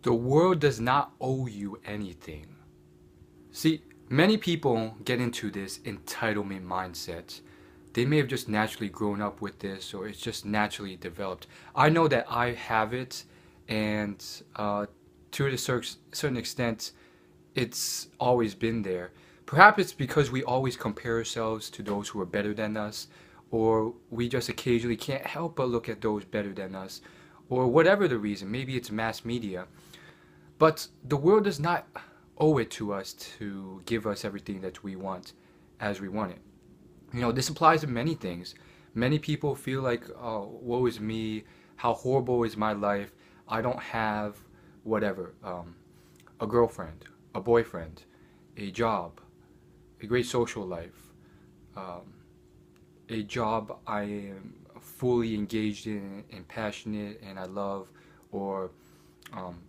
The world does not owe you anything. See, many people get into this entitlement mindset. They may have just naturally grown up with this, or it's just naturally developed. I know that I have it, and to a certain extent, it's always been there. Perhaps it's because we always compare ourselves to those who are better than us, or we just occasionally can't help but look at those better than us, or whatever the reason. Maybe it's mass media. But the world does not owe it to us to give us everything that we want as we want it. This applies to many things. Many people feel like, oh, woe is me, how horrible is my life. I don't have whatever, a girlfriend, a boyfriend, a job, a great social life, um, a job I am fully engaged in and passionate and I love, or um,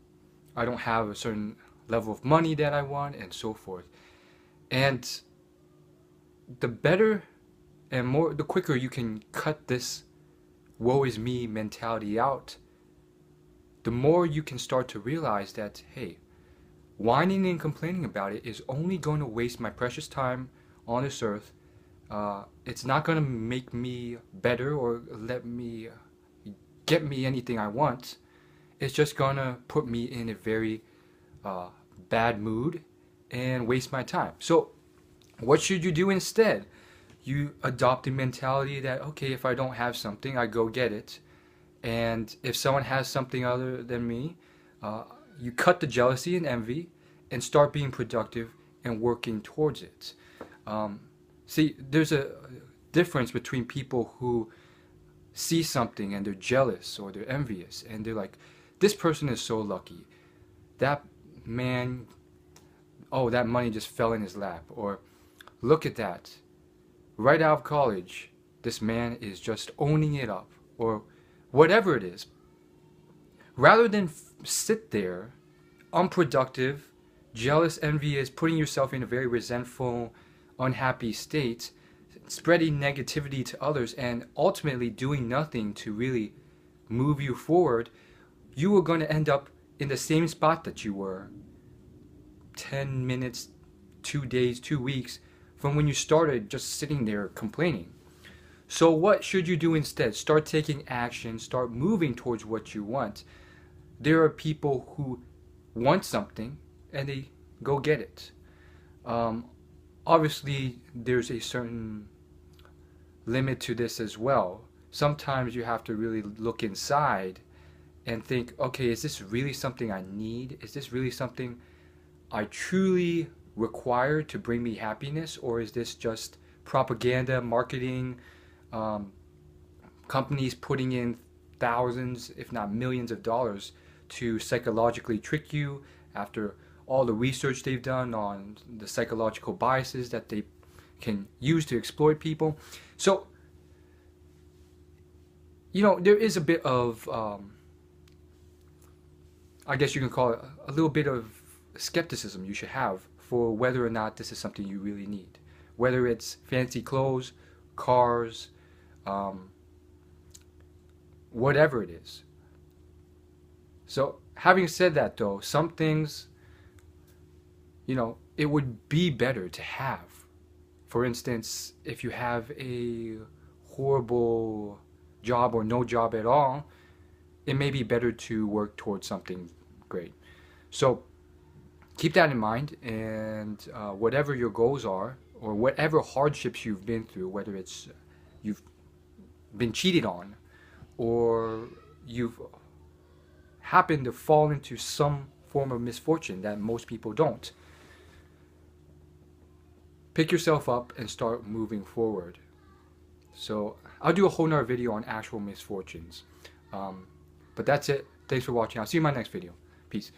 I don't have a certain level of money that I want, and so forth. And the better and more, the quicker you can cut this woe is me mentality out, the more you can start to realize that, hey, whining and complaining about it is only going to waste my precious time on this earth. It's not going to make me better or let me get me anything I want. It's just going to put me in a very uh, bad mood and waste my time. So, what should you do instead? You adopt the mentality that, okay, if I don't have something, I go get it. And if someone has something other than me, uh, you cut the jealousy and envy and start being productive and working towards it. Um, See, there's a difference between people who see something and they're jealous or they're envious and they're like, this person is so lucky. That man, oh, that money just fell in his lap. Or look at that. Right out of college, this man is just owning it up. Or whatever it is. Rather than sit there, unproductive, jealous, envious, putting yourself in a very resentful, unhappy state, spreading negativity to others, and ultimately doing nothing to really move you forward, you are going to end up in the same spot that you were 10 minutes, 2 days, 2 weeks from when you started just sitting there complaining. So, what should you do instead? Start taking action, start moving towards what you want. There are people who want something and they go get it. Um, Obviously, there's a certain limit to this as well. Sometimes you have to really look inside and think, okay, is this really something I need? Is this really something I truly require to bring me happiness? Or is this just propaganda, marketing, um, companies putting in thousands, if not millions of dollars to psychologically trick you after all the research they've done on the psychological biases that they can use to exploit people? So, there is a bit of, I guess you can call it a little bit of skepticism you should have for whether or not this is something you really need. Whether it's fancy clothes, cars, um, whatever it is. So, having said that though, some things, it would be better to have. For instance, if you have a horrible job or no job at all, it may be better to work towards something great. So keep that in mind, and whatever your goals are, or whatever hardships you've been through, whether it's you've been cheated on, or you've happened to fall into some form of misfortune that most people don't, pick yourself up and start moving forward. So I'll do a whole nother video on actual misfortunes. But that's it. Thanks for watching. I'll see you in my next video. Peace.